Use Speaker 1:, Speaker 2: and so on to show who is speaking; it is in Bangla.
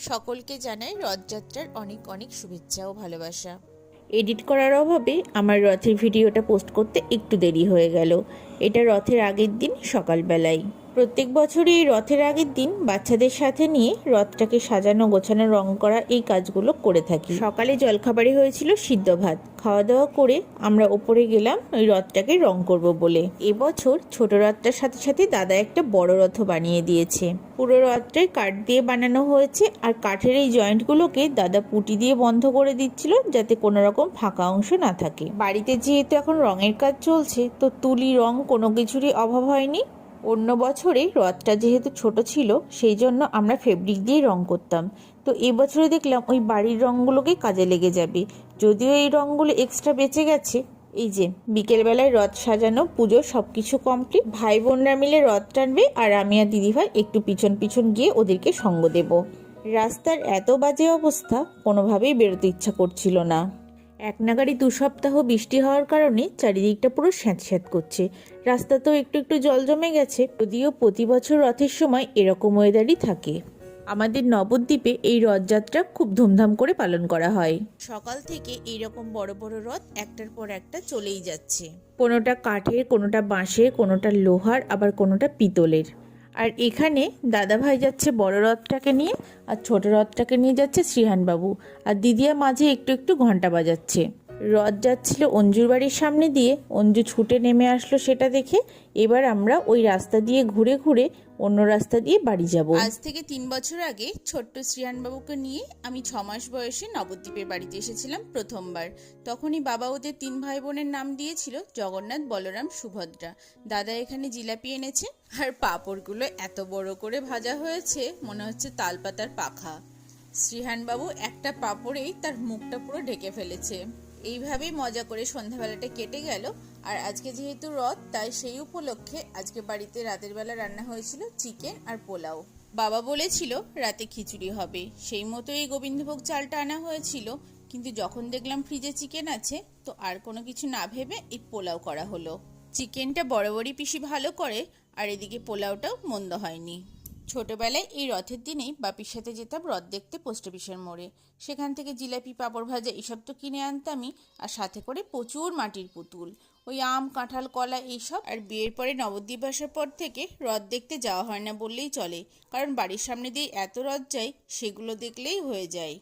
Speaker 1: সকলকে জানাই রথযাত্রার অনেক অনেক শুভেচ্ছা ও ভালোবাসা।
Speaker 2: এডিট করার অভাবে আমার রথের ভিডিওটা পোস্ট করতে একটু দেরি হয়ে গেল। এটা রথের আগের দিন সকালবেলায়। প্রত্যেক বছরই এই রথের আগের দিন বাচ্চাদের সাথে নিয়ে রথটাকে সাজানো গোছানো রং করা এই কাজগুলো করে থাকি। সকালে জলখাবারে হয়েছিল সিদ্ধ ভাত। খাওয়া দাওয়া করে আমরা ওপরে গেলাম ওই রথটাকে রং করব বলে। এবছর ছোট রথটার সাথে সাথে দাদা একটা বড় রথও বানিয়ে দিয়েছে। পুরো রথটাই কাঠ দিয়ে বানানো হয়েছে, আর কাঠের এই জয়েন্টগুলোকে দাদা পুঁটি দিয়ে বন্ধ করে দিচ্ছিল যাতে কোনো রকম ফাঁকা অংশ না থাকে। বাড়িতে যেহেতু এখন রঙের কাজ চলছে, তো তুলি রং কোনো কিছুরই অভাব হয়নি। অন্য বছরে রথটা যেহেতু ছোট ছিল, সেই জন্য আমরা ফেব্রিক দিয়ে রং করতাম। তো এবছরে দেখলাম ওই বাড়ির রঙগুলোকে কাজে লেগে যাবে। যদিও এই রঙগুলো এক্সট্রা বেঁচে গেছে। এই যে বিকেলবেলায় রথ সাজানো, পুজো সবকিছু কমপ্লিট। ভাই বোনরা মিলে রথ টানবে, আর আমি আর দিদিভাই একটু পিছন পিছন গিয়ে ওদেরকে সঙ্গ দেব। রাস্তার এত বাজে অবস্থা, কোনোভাবেই বেরোতে ইচ্ছা করছিল না। এক নাগাড়ি 2 সপ্তাহ বৃষ্টি হওয়ার কারণে চারিদিকটা পুরো স্যাঁতস্যাঁত করছে। রাস্তাতেও একটু একটু জল জমে গেছে। যদিও প্রতি বছর রথের সময় এরকম ওয়েদারই থাকে। আমাদের নবদ্বীপে এই রথযাত্রা খুব ধুমধাম করে পালন করা হয়।
Speaker 1: সকাল থেকে এইরকম বড় বড় রথ একটার পর একটা চলেই যাচ্ছে।
Speaker 2: কোনোটা কাঠের, কোনোটা বাঁশের, কোনোটা লোহার, আবার কোনোটা পিতলের। আর এখানে দাদাভাই যাচ্ছে বড় রথটাকে নিয়ে, আর ছোট রথটাকে নিয়ে যাচ্ছে শ্রীহানবাবু, আর দিদিয়া মাঝে একটু একটু ঘন্টা বাজাচ্ছে। রথ যাচ্ছিল অঞ্জুর বাড়ির সামনে দিয়ে, অঞ্জু ছুটে নেমে আসলো সেটা দেখে। এবার আমরা ওই রাস্তা দিয়ে ঘুরে ঘুরে অন্য রাস্তা দিয়ে বাড়ি যাব।
Speaker 1: আজ থেকে 3 বছর আগে ছোট্ট শ্রীহানবাবুকে নিয়ে আমি 6 মাস বয়সে নবদ্বীপের বাড়িতে এসেছিলাম প্রথমবার। তখনই বাবা ওদের 3 ভাই বোনের নাম দিয়েছিল জগন্নাথ, বলরাম, সুভদ্রা। দাদা এখানে জিলাপি এনেছে, আর পাঁপড়গুলো এত বড় করে ভাজা হয়েছে মনে হচ্ছে তালপাতার পাখা। শ্রীহানবাবু একটা পাঁপড়েই তার মুখটা পুরো ঢেকে ফেলেছে। এইভাবেই মজা করে সন্ধ্যাবেলাটা কেটে গেল। আর আজকে যেহেতু রথ, তাই সেই উপলক্ষে আজকে বাড়িতে রাতের বেলা রান্না হয়েছিল চিকেন আর পোলাও। বাবা বলেছিল রাতে খিচুড়ি হবে, সেই মতো এই গোবিন্দভোগ চালটা আনা হয়েছিল। কিন্তু যখন দেখলাম ফ্রিজে চিকেন আছে, তো আর কোনো কিছু না ভেবে এই পোলাও করা হলো। চিকেনটা বরাবরই পিসি ভালো করে, আর এদিকে পোলাওটাও মন্দ হয়নি। ছোটবেলায় এই রথের দিনেই বাপির সাথে যেতাম রথ দেখতে পোস্ট অফিসের মোড়ে। সেখান থেকে জিলাপি, পাঁপড় ভাজা এসব তো কিনে আনতামই, আর সাথে করে প্রচুর মাটির পুতুল, ওই আম, কাঁঠাল, কলা এইসব। আর বিয়ের পরে নবদ্বীপ আসার পর থেকে রথ দেখতে যাওয়া হয় না বললেই চলে, কারণ বাড়ির সামনে দিয়ে এত রথ যায়, সেগুলো দেখলেই হয়ে যায়।